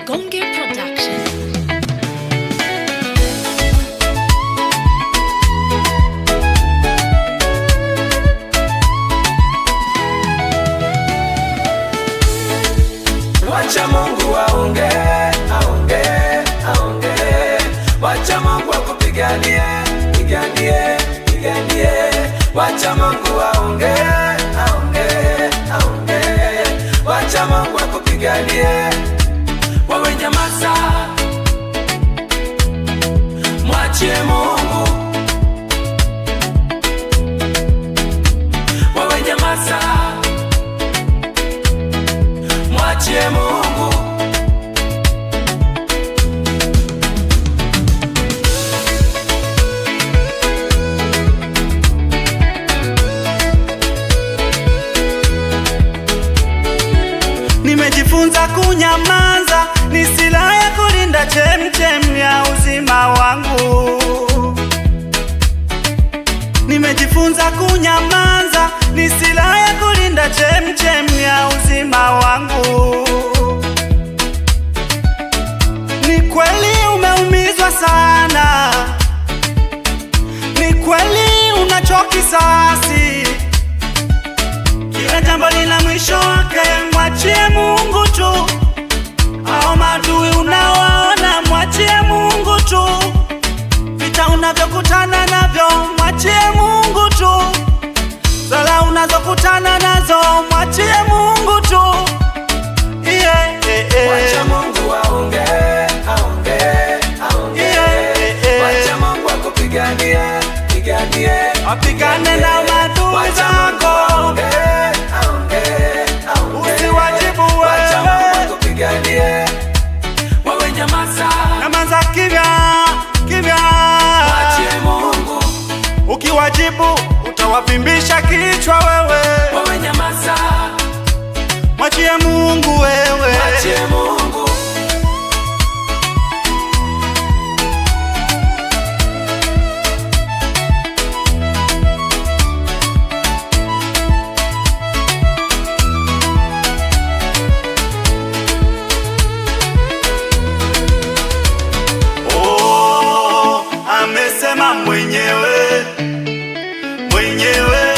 Gonge Production. Wacha Mungu aonge, aonge, aonge. Wacha Mungu akupiganie, piganie, piganie. Wacha Mungu aonge, aonge, aonge. Wacha Mungu akupiganie. Wewe nyamaza, mwachie Mungu. Wewe nyamaza, mwachie Mungu. Nimejifunza kunyamaza, ni silaha ya kulinda chemchem ya uzima wangu. Nimejifunza kunyamaza, ni silaha ya kulinda chemchem ya uzima wangu. Ni kweli umeumizwa sana, ni kweli unacho kisasi. Kila jambo lina mwisho wake, mwachie Mungu tu. Hao maadui unawaona, mwachie Mungu tu. Vita unavyokutana navyo, mwachie Mungu tu. Sala unazokutana nazo, mwachie Mungu tu. Wacha Mungu aonge, aonge, aonge. Wacha Mungu akupiganie, piganie, apigane na maadui zako. Usiwajibu Wacha Mungu wewe, akupiganie. Wewe nyamaza, nyamaza kimya, kimya. mwachie Mungu. Ukiwajibu utawavimbisha kichwa wewe. Wewe nyamaza, Mwachie Mungu wewe, mwachie Mungu. oh, amesema mwenyewe, mwenyewe,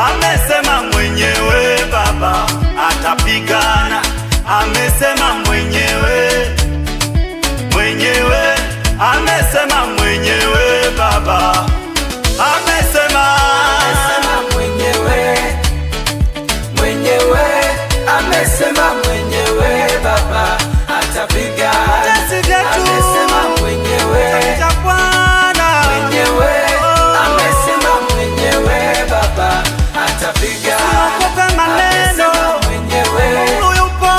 amesema mwenyewe, Baba atapigana. Amesema mwenyewe, mwenyewe, amesema mwenyewe, Baba amesema. Amesema mwenyewe, mwenyewe, amesema mwenyewe, Baba atapigana. Amesema mwenyewe, Bwana mwenyewe, amesema mwenyewe, Baba atapigana. Usiogope maneno, Amesema mwenyewe, Mungu yupo,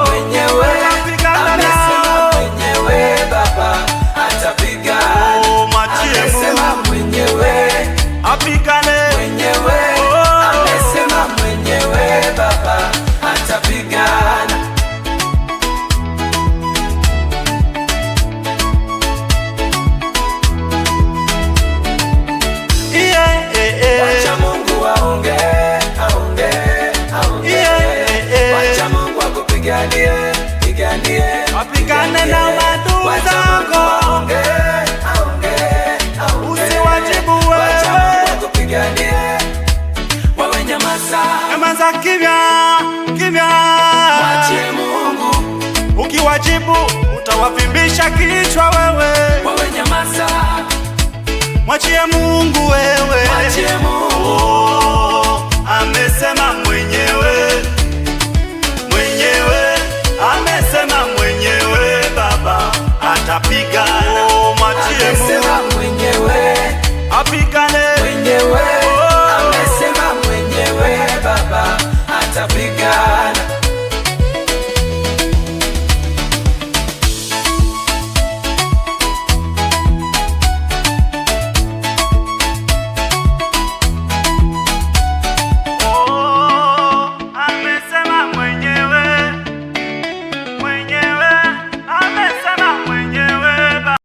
mwenyewe, atapigana amesema nao. mwenyewe, Baba atapigana. Oh, mwachie Amesema Mungu mwenyewe, apigane. mwenyewe, amesema mwenyewe, Baba atapigana. Wacha Mungu aonge, aonge, aonge. Wacha Mungu akupiganie, piganie, Apigane na maadui Wacha Mungu zako. aonge, aonge, aonge. Usiwajibu Wacha wewe. Mungu akupiganie. Wewe nyamaza, Nyamaza kimya, kimya. mwachie Mungu. Ukiwajibu utawavimbisha kichwa wewe. Wewe nyamaza, Mwachie Mungu wewe. mwachie